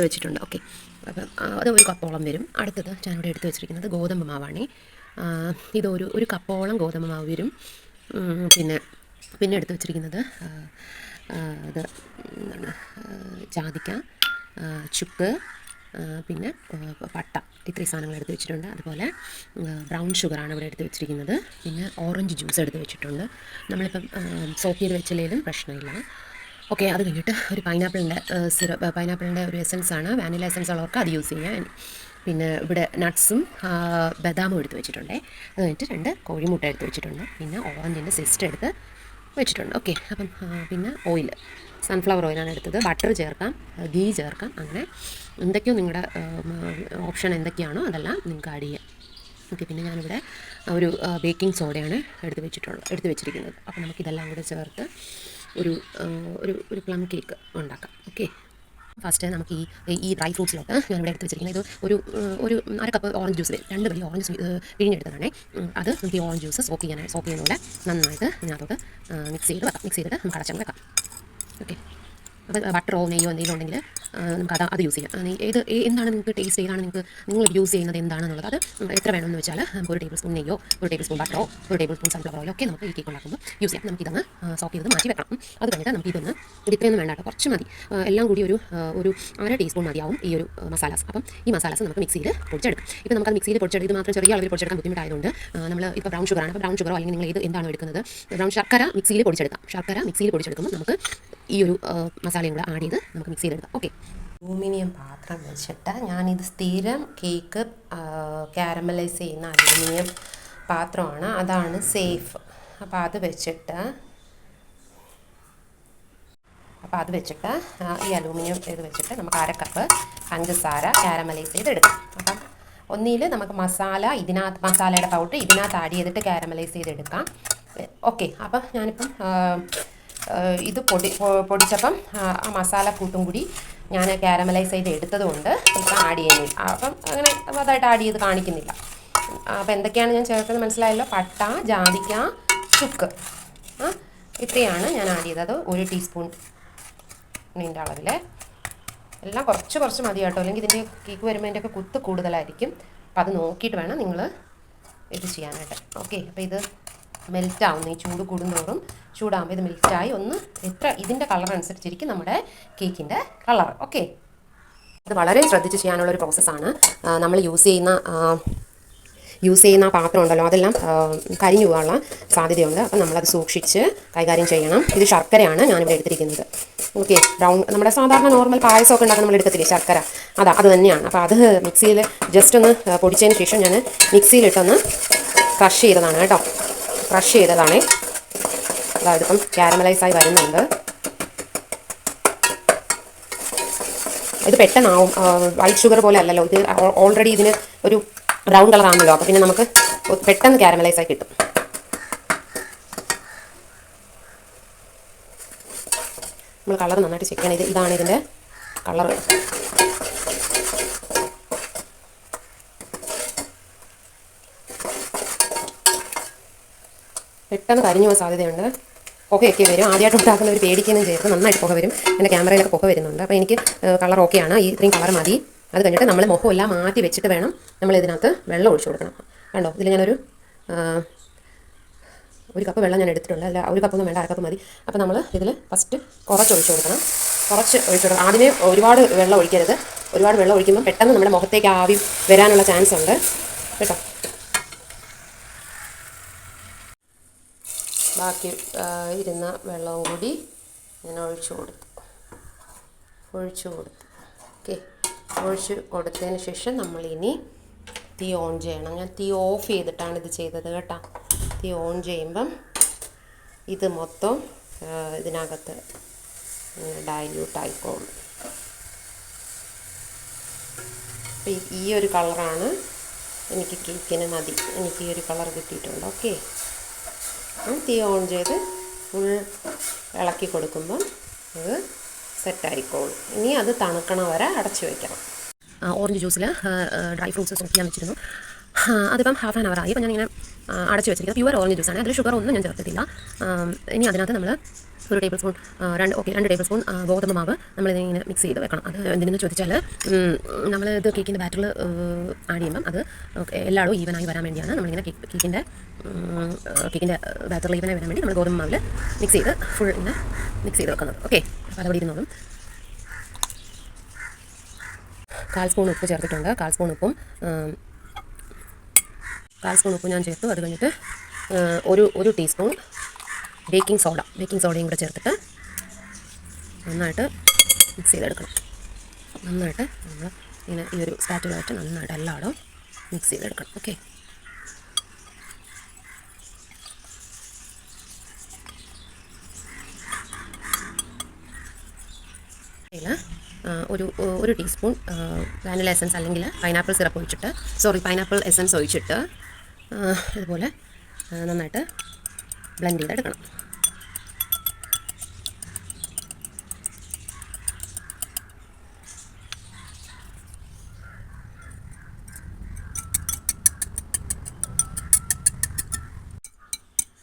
വെച്ചിട്ടുണ്ട്. ഓക്കെ, അപ്പം അത് ഒരു കപ്പോളം വരും. അടുത്തത് ഞാനിവിടെ എടുത്ത് വെച്ചിരിക്കുന്നത് ഗോതമ്പ് മാവാണ്. ഒരു കപ്പോളം ഗോതമ്പ് മാവ് വരും. പിന്നെ എടുത്ത് വെച്ചിരിക്കുന്നത് ഇത് എന്താണ്, ജാതിക്ക, ചുക്ക്, പിന്നെ പട്ട, ഇത്രയും സാധനങ്ങൾ എടുത്ത് വെച്ചിട്ടുണ്ട്. അതുപോലെ ബ്രൗൺ ഷുഗറാണ് ഇവിടെ എടുത്ത് വെച്ചിരിക്കുന്നത്. പിന്നെ ഓറഞ്ച് ജ്യൂസ് എടുത്ത് വെച്ചിട്ടുണ്ട്. നമ്മളിപ്പം സോക്ക് ചെയ്ത് വെച്ചില്ലെങ്കിലും പ്രശ്നമില്ല. ഓക്കെ, അത് കഴിഞ്ഞിട്ട് ഒരു പൈനാപ്പിളിൻ്റെ ഒരു എസൻസാണ്, വാനില എസൻസ് ഉള്ളവർക്ക് അത് യൂസ് ചെയ്യാം. പിന്നെ ഇവിടെ നട്ട്സും ബദാമും എടുത്ത് വെച്ചിട്ടുണ്ട്. അത് കഴിഞ്ഞിട്ട് 2 കോഴിമുട്ട എടുത്ത് വെച്ചിട്ടുണ്ട്. പിന്നെ ഓറഞ്ചിൻ്റെ സിസ്റ്റ് എടുത്ത് വെച്ചിട്ടുണ്ട്. ഓക്കെ, അപ്പം പിന്നെ ഓയിൽ, സൺഫ്ലവർ ഓയിലാണ് എടുത്തത്. ബട്ടർ ചേർക്കാം, ഗീ ചേർക്കാം, അങ്ങനെ എന്തൊക്കെയോ നിങ്ങളുടെ ഓപ്ഷൻ എന്തൊക്കെയാണോ അതെല്ലാം നിങ്ങൾക്ക് ആഡ് ചെയ്യാം. ഓക്കെ, പിന്നെ ഞാനിവിടെ ഒരു ബേക്കിംഗ് സോഡയാണ് എടുത്ത് വെച്ചിരിക്കുന്നത്. അപ്പോൾ നമുക്കിതെല്ലാം കൂടെ ചേർത്ത് ഒരു പ്ലം കേക്ക് ഉണ്ടാക്കാം. ഓക്കെ, ഫസ്റ്റ് നമുക്ക് ഈ ഡ്രൈ ഫ്രൂട്ട്സിലോട്ട് ഞാനിവിടെ എടുത്ത് വെച്ചിരിക്കുന്നത് ഒരു 1/2 കപ്പ് ഓറഞ്ച് ജ്യൂസ് വരും. 2 വലിയ ഓറഞ്ച് പിഴിഞ്ഞെടുത്തതാണ്. അത് നമുക്ക് ഈ ഓറഞ്ച് ജ്യൂസ് സോക്ക് ചെയ്യുന്നതോടെ നന്നായിട്ട് ഇതിനകത്തോട്ട് മിക്സ് ചെയ്തിട്ട് നമുക്ക് അടച്ചങ്ങ് വെക്കാം. ഓക്കെ, അപ്പോൾ ബട്ടറോ നെയ്യോ എന്തെങ്കിലും ഉണ്ടെങ്കിൽ നമുക്ക് അത് യൂസ് ചെയ്യാം. എന്താണ് നിങ്ങൾക്ക് ടേസ്റ്റ്, നിങ്ങൾ യൂസ് ചെയ്യുന്നത് എന്താണെന്നുള്ളത് അത് എത്ര വേണമെന്ന് വെച്ചാൽ നമുക്ക് 1 ടേബിൾ സ്പൂൺ നെയ്യോ, 1 ടേബിൾ സ്പൂൺ ബട്ടറോ, 1 ടേബിൾ സ്പൂൺ സൺഫ്ലവർ ഓയിലോ ഒക്കെ നമുക്ക് ഈ കേക്ക് ഉണ്ടാക്കുമ്പോൾ യൂസ് ചെയ്യാം. നമുക്കിതൊന്ന് സോക്ക് ചെയ്ത് മാറ്റി വെക്കണം. അത് കഴിഞ്ഞിട്ട് നമുക്ക് ഇത്രയൊന്നും വേണ്ട കേട്ടോ, കുറച്ച് മതി. എല്ലാം കൂടി ഒരു 1/2 ടീസ്പൂൺ മതിയാവും ഈ ഒരു മസാലാസ്. അപ്പം ഈ മസാലാസ് നമുക്ക് മിക്സിയിൽ പൊടിച്ചെടുക്കാം. ഇപ്പോൾ നമുക്കത് മിക്സിയിൽ പൊടിച്ചെടുത്ത് ഇത് മാത്രം ചെറിയ അളവിൽ പൊടിച്ചെടുക്കാൻ ബുദ്ധിമുട്ടായതുകൊണ്ട് നമ്മൾ ഇപ്പോൾ ബ്രൗൺ ഷുഗറാണ്. അപ്പോൾ ബ്രൗൺ ഷുഗറോ അല്ലെങ്കിൽ നിങ്ങൾ എന്താണോ എടുക്കുന്നത്, ശർക്കര മിക്സിയിൽ പൊടിച്ചെടുക്കുമ്പോൾ നമുക്ക് ഈ ഒരു മസാലയും കൂടെ ആഡ് ചെയ്ത് നമുക്ക് മിക്സ് ചെയ്തെടുക്കാം. ഓക്കെ, അലൂമിനിയം പാത്രം വെച്ചിട്ട് ഞാനിത് സ്ഥിരം കേക്ക് കാരമലൈസ് ചെയ്യുന്ന അലൂമിനിയം പാത്രമാണ്, അതാണ് സേഫ്. അപ്പോൾ അത് വെച്ചിട്ട് ഈ അലൂമിനിയം ഇത് വെച്ചിട്ട് നമുക്ക് 1/2 കപ്പ് പഞ്ചസാര കാരമലൈസ് ചെയ്തെടുക്കാം. അപ്പം ഒന്നിൽ നമുക്ക് മസാലയുടെ പൗഡർ ഇതിനകത്ത് ആഡ് ചെയ്തിട്ട് കാരമലൈസ് ചെയ്തെടുക്കാം. ഓക്കെ, അപ്പം ഞാനിപ്പം ഇത് പൊടിച്ചപ്പം ആ മസാല കൂട്ടും കൂടി ഞാൻ കാരമലൈസ് ചെയ്ത് എടുത്തതുകൊണ്ട് ഇപ്പം ആഡ് ചെയ്യുന്നില്ല. അപ്പം അങ്ങനെ അതായിട്ട് ആഡ് ചെയ്ത് കാണിക്കുന്നില്ല. അപ്പോൾ എന്തൊക്കെയാണ് ഞാൻ ചേർത്തത് മനസ്സിലായല്ലോ. പട്ട, ജാതിക്ക, ചുക്ക്, ഇത്രയാണ് ഞാൻ ആഡ് ചെയ്തത്. 1 ടീസ്പൂണിൻ്റെ അളവിൽ. എല്ലാം കുറച്ച് മതി കേട്ടോ, അല്ലെങ്കിൽ ഇതിൻ്റെ കേക്ക് വരുമ്പോൾ ഇതിൻ്റെയൊക്കെ കുത്ത് കൂടുതലായിരിക്കും. അപ്പോൾ അത് നോക്കിയിട്ട് വേണം നിങ്ങൾ ഇത് ചെയ്യാനായിട്ട്. ഓക്കെ, അപ്പോൾ ഇത് മെൽറ്റാവുന്നു. ഈ ചൂട് കൂടുന്തോറും ചൂടാകുമ്പോൾ ഇത് മെൽറ്റായി ഇതിൻ്റെ കളർ അനുസരിച്ചിരിക്കും നമ്മുടെ കേക്കിൻ്റെ കളർ. ഓക്കെ, ഇത് വളരെ ശ്രദ്ധിച്ച് ചെയ്യാനുള്ളൊരു പ്രോസസ്സാണ്. നമ്മൾ യൂസ് ചെയ്യുന്ന പാത്രം ഉണ്ടല്ലോ, അതെല്ലാം കരിഞ്ഞു പോകാനുള്ള സാധ്യതയുണ്ട്. അപ്പം നമ്മളത് സൂക്ഷിച്ച് കൈകാര്യം ചെയ്യണം. ഇത് ശർക്കരയാണ് ഞാനിവിടെ എടുത്തിരിക്കുന്നത്. ഓക്കെ, നമ്മുടെ സാധാരണ നോർമൽ പായസമൊക്കെ ഉണ്ടാക്കാൻ നമ്മൾ എടുക്കത്തില്ലേ ശർക്കര, അത് തന്നെയാണ്. അപ്പോൾ അത് മിക്സിയിൽ ജസ്റ്റ് ഒന്ന് പൊടിച്ചതിന് ശേഷം ഞാൻ മിക്സിയിലിട്ടൊന്ന് ക്രഷ് ചെയ്തതാണ് കേട്ടോ. അതായത് ഇപ്പം കാരമലൈസായി വരുന്നുണ്ട്. ഇത് പെട്ടെന്നാവും, വൈറ്റ് ഷുഗർ പോലെ അല്ലല്ലോ ഇത്. ഓൾറെഡി ഇതിന് ഒരു ബ്രൗൺ കളർ ആണല്ലോ. അപ്പോൾ പിന്നെ നമുക്ക് പെട്ടെന്ന് കാരമലൈസായി കിട്ടും. നമ്മൾ കളർ നന്നായിട്ട് ചെക്ക് ചെയ്യണം. ഇതാണ് ഇതിൻ്റെ കളർ. പെട്ടെന്ന് കരിഞ്ഞു പോകാൻ സാധ്യതയുണ്ട്. പുകയൊക്കെ വരും. ആദ്യമായിട്ട് ഉണ്ടാക്കുന്ന ഒരു പേടിക്കൊന്നും ചേർത്ത് നന്നായിട്ട് പുക വരും. എൻ്റെ ക്യാമറയിലൊക്കെ പുക വരുന്നുണ്ട്. അപ്പോൾ എനിക്ക് കളർ ഓക്കെയാണ്. ഇത്രയും കളർ മതി. അത് കഴിഞ്ഞിട്ട് നമ്മൾ മുഖമെല്ലാം മാറ്റി വെച്ചിട്ട് വേണം നമ്മൾ ഇതിനകത്ത് വെള്ളം ഒഴിച്ചു കൊടുക്കണം. കണ്ടോ, ഇതിൽ ഞാനൊരു 1 കപ്പ് വെള്ളം ഞാൻ എടുത്തിട്ടുണ്ട്. അല്ല, 1 കപ്പൊന്നും വേണ്ട, 1/2 കപ്പ് മതി. അപ്പോൾ നമ്മൾ ഇതിൽ ഫസ്റ്റ് കുറച്ച് ഒഴിച്ചു കൊടുക്കണം. ആദ്യമേ ഒരുപാട് വെള്ളം ഒഴിക്കരുത്. ഒരുപാട് വെള്ളം ഒഴിക്കുമ്പോൾ പെട്ടെന്ന് നമ്മുടെ മുഖത്തേക്ക് ആവി വരാനുള്ള ചാൻസ് ഉണ്ട് കേട്ടോ. ബാക്കി ഇരുന്ന വെള്ളവും കൂടി ഞാൻ ഒഴിച്ചു കൊടുത്തു. ഓക്കെ, ഒഴിച്ച് കൊടുത്തതിന് ശേഷം നമ്മളിനി തീ ഓൺ ചെയ്യണം. ഞാൻ തീ ഓഫ് ചെയ്തിട്ടാണ് ഇത് ചെയ്തത് കേട്ടോ. തീ ഓൺ ചെയ്യുമ്പം ഇത് മൊത്തം ഇതിനകത്ത് ഡൈല്യൂട്ട് ആയിക്കോളും. ഈ ഒരു കളറാണ് എനിക്ക് കേക്കിന് മതി. എനിക്ക് ഈ ഒരു കളർ കിട്ടിയിട്ടുണ്ട്. ഓക്കെ, തീ ഓൺ ചെയ്ത് ഫുൾ ഇളക്കി കൊടുക്കുമ്പം അത് സെറ്റായിക്കോളും. ഇനി അത് തണുക്കണ വരെ അടച്ചു വയ്ക്കണം. ഓറഞ്ച് ജ്യൂസിൽ ഡ്രൈ ഫ്രൂട്ട്സ് സോക്ക് ചെയ്യാൻ വെച്ചിരുന്നു. അതിപ്പം ഹാഫ് ആൻ അവർ ആയി. അപ്പം ഞാനിങ്ങനെ അടച്ചു വെച്ചിരിക്കുന്നത് പ്യുവർ ഓറഞ്ച് ജ്യൂസാണ്. അതിൽ ഷുഗർ ഒന്നും ഞാൻ ചേർത്തിട്ടില്ല. ഇനി അതിനകത്ത് നമ്മൾ ഒരു ടേബിൾ സ്പൂൺ 2 ടേബിൾ സ്പൂൺ ഗോതമ്പ് മാവ് നമ്മളിതിങ്ങനെ മിക്സ് ചെയ്ത് വെക്കണം. അത് എന്തിനെന്ന് ചോദിച്ചാൽ നമ്മൾ ഇത് കേക്കിൻ്റെ ബാറ്ററിൽ ആഡ് ചെയ്യുമ്പം അത് എല്ലായിടവും ഈവനായി വരാൻ വേണ്ടിയാണ് നമ്മളിങ്ങനെ കേക്കിൻ്റെ ബാറ്ററിൽ ഈവനായി വരാൻ വേണ്ടി നമ്മൾ ഗോതമ്പ് മാവിൽ മിക്സ് ചെയ്ത് ഫുൾ ഇങ്ങനെ മിക്സ് ചെയ്ത് വെക്കുന്നത്. ഓക്കെ, അപ്പോൾ അതവിടെ ഇരുന്നോളും. 1/4 സ്പൂൺ ഉപ്പ് ചേർത്തിട്ടുണ്ട്. 1/4 സ്പൂൺ ഉപ്പും ഞാൻ ചേർത്തു. അത് കഴിഞ്ഞിട്ട് ഒരു ടീസ്പൂൺ ബേക്കിംഗ് സോഡയും കൂടെ ചേർത്തിട്ട് നന്നായിട്ട് മിക്സ് ചെയ്തെടുക്കണം. നന്നായിട്ട് നമ്മൾ ഇങ്ങനെ ഈ ഒരു സ്പാറ്റുലായിട്ട് നന്നായിട്ട് എല്ലായിടവും മിക്സ് ചെയ്തെടുക്കണം. ഓക്കെ, ഇതിൽ ഒരു ടീസ്പൂൺ വാനില എസൻസ് അല്ലെങ്കിൽ പൈനാപ്പിൾ എസൻസ് ഒഴിച്ചിട്ട് ഇതുപോലെ നന്നായിട്ട് ബ്ലെൻഡ് ചെയ്തെടുക്കണം.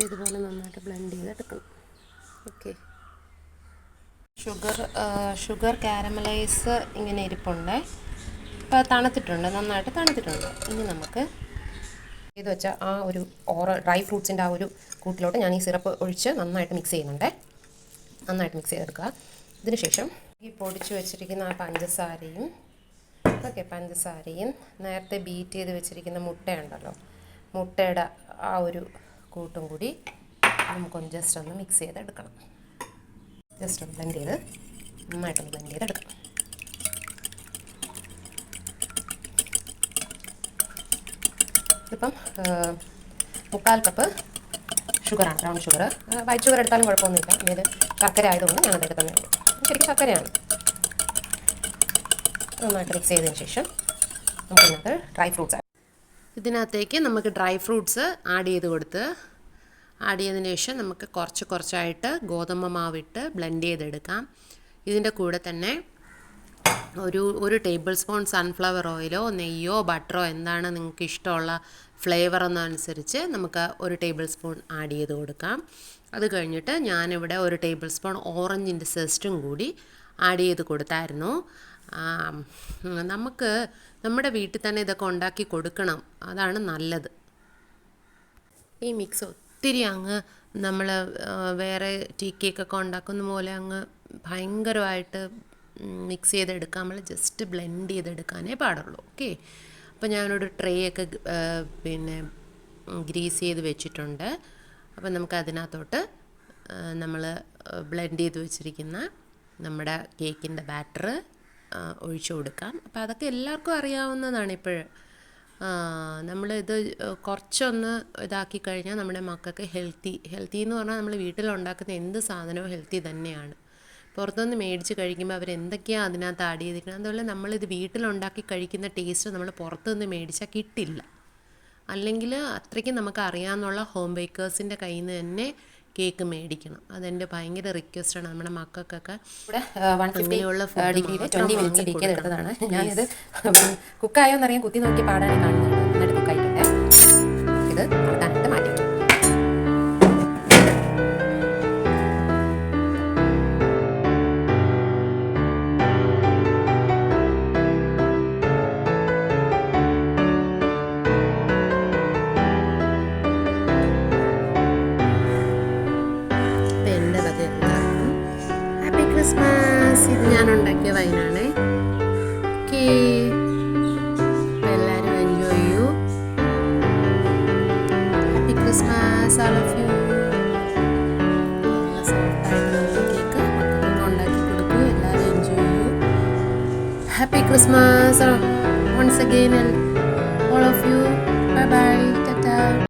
ഇതുപോലെ നന്നായിട്ട് ബ്ലെൻഡ് ചെയ്തെടുക്കണം. ഓക്കെ, ഷുഗർ കാരമലൈസ് ഇങ്ങനെ ഇരിപ്പുണ്ട്. ഇപ്പോൾ നന്നായിട്ട് തണുത്തിട്ടുണ്ട്. ഇനി നമുക്ക് ഇത് വെച്ചാൽ ആ ഒരു ഡ്രൈ ഫ്രൂട്ട്സിൻ്റെ ആ ഒരു കൂട്ടിലോട്ട് ഞാൻ ഈ സിറപ്പ് ഒഴിച്ച് നന്നായിട്ട് മിക്സ് ചെയ്യുന്നുണ്ട്. നന്നായിട്ട് മിക്സ് ചെയ്തെടുക്കുക. ഇതിന് ശേഷം ഈ പൊടിച്ച് വെച്ചിരിക്കുന്ന ആ പഞ്ചസാരയും നേരത്തെ ബീറ്റ് ചെയ്ത് വെച്ചിരിക്കുന്ന മുട്ടയുണ്ടല്ലോ, മുട്ടയുടെ ആ ഒരു കൂട്ടും കൂടി നമുക്കൊന്ന് ജസ്റ്റ് ഒന്ന് മിക്സ് ചെയ്തെടുക്കണം. ജസ്റ്റ് ഒന്ന് നന്നായിട്ടൊന്ന് ബ്ലെൻഡ് ചെയ്തെടുക്കണം. ഇപ്പം 3/4 കപ്പ് ഷുഗറാണ്, ബ്രൗൺ ഷുഗർ. വൈറ്റ് ഷുഗർ എടുത്താലും കുഴപ്പമൊന്നുമില്ല. ഇത് ശർക്കര ആയതുകൊണ്ട് ഞാനത് എടുത്തതേ ഉള്ളൂ. ശരിക്കും ശർക്കരയാണ്. നന്നായിട്ട് മിക്സ് ചെയ്തതിന് ശേഷം നമുക്കിതിനകത്ത് ഇതിനകത്തേക്ക് നമുക്ക് ഡ്രൈ ഫ്രൂട്ട്സ് ആഡ് ചെയ്തതിന് ശേഷം നമുക്ക് കുറച്ചായിട്ട് ഗോതമ്പ് മാവിട്ട് ബ്ലെൻഡ് ചെയ്തെടുക്കാം. ഇതിൻ്റെ കൂടെ തന്നെ ഒരു ടേബിൾ സ്പൂൺ സൺഫ്ലവർ ഓയിലോ നെയ്യോ ബട്ടറോ എന്താണ് നിങ്ങൾക്ക് ഇഷ്ടമുള്ള ഫ്ലേവർ എന്നനുസരിച്ച് നമുക്ക് ഒരു ടേബിൾ സ്പൂൺ ആഡ് ചെയ്ത് കൊടുക്കാം. അത് കഴിഞ്ഞിട്ട് ഞാനിവിടെ ഒരു ടേബിൾ സ്പൂൺ ഓറഞ്ചിൻ്റെ സെസ്റ്റും കൂടി ആഡ് ചെയ്ത് കൊടുത്തായിരുന്നു. നമുക്ക് നമ്മുടെ വീട്ടിൽ തന്നെ ഇതൊക്കെ ഉണ്ടാക്കി കൊടുക്കണം, അതാണ് നല്ലത്. ഈ മിക്സ് ഒത്തിരി അങ്ങ് നമ്മൾ വേറെ ടീ കേക്കൊക്കെ ഉണ്ടാക്കുന്ന പോലെ അങ്ങ് ഭയങ്കരമായിട്ട് മിക്സ് ചെയ്തെടുക്കാൻ, നമ്മൾ ജസ്റ്റ് ബ്ലെൻഡ് ചെയ്തെടുക്കാനേ പാടുള്ളൂ. ഓക്കെ, അപ്പോൾ ഞാനൊരു ട്രേ ഒക്കെ ഗ്രീസ് ചെയ്ത് വെച്ചിട്ടുണ്ട്. അപ്പോൾ നമുക്ക് അതിനകത്തോട്ട് നമ്മൾ ബ്ലെൻഡ് ചെയ്ത് വെച്ചിരിക്കുന്ന നമ്മുടെ കേക്കിൻ്റെ ബാറ്റർ ഒഴിച്ചു കൊടുക്കാം. അപ്പോൾ അതൊക്കെ എല്ലാവർക്കും അറിയാവുന്നതാണ്. നമ്മളിത് കുറച്ചൊന്ന് ഇതാക്കി കഴിഞ്ഞാൽ നമ്മുടെ മക്കൾക്ക് ഹെൽത്തി എന്ന് പറഞ്ഞാൽ നമ്മൾ വീട്ടിലുണ്ടാക്കുന്ന എന്ത് സാധനവും ഹെൽത്തി തന്നെയാണ്. പുറത്തുനിന്ന് മേടിച്ച് കഴിക്കുമ്പോൾ അവരെന്തൊക്കെയാണ് അതിനകത്ത് ആഡ് ചെയ്തിരിക്കുന്നത്, അതുപോലെ നമ്മളിത് വീട്ടിലുണ്ടാക്കി കഴിക്കുന്ന ടേസ്റ്റ് നമ്മൾ പുറത്തുനിന്ന് മേടിച്ചാൽ കിട്ടില്ല. അല്ലെങ്കിൽ അത്രയ്ക്ക് നമുക്ക് അറിയാമെന്നുള്ള ഹോം ബേക്കേഴ്സിൻ്റെ കയ്യിൽ നിന്ന് തന്നെ കേക്ക് മേടിക്കണം. അതെൻ്റെ ഭയങ്കര റിക്വസ്റ്റാണ്. നമ്മുടെ മക്കൾക്കൊക്കെ ഇവിടെ 150 ഡിഗ്രിയിൽ 20 മിനിറ്റ്സ് ബേക്ക് ചെയ്തെടുത്തതാണ്. ഞാനിത് കുക്കായോന്നറിയാൻ കുത്തി നോക്കി പാടാൻ കാണുന്നുണ്ട്. നന്നായിട്ട് കുക്കായിട്ടുണ്ട്. ഇത് തണുത്താനായിട്ട് മാറ്റി. ക്രിസ്മസ്. ഇത് ഞാൻ ഉണ്ടാക്കിയ വൈനാണ്. ഓക്കേ, എല്ലാവരും എൻജോയ് ചെയ്യൂ. Happy Christmas all of you. നല്ല സോഫ്റ്റായിട്ടുള്ള കേക്ക് മക്കൾക്ക് ഉണ്ടാക്കി കൊടുക്കൂ. എല്ലാവരും എൻജോയ് ചെയ്യൂ. Happy Christmas once again and all of you. Bye bye. Ta-ta.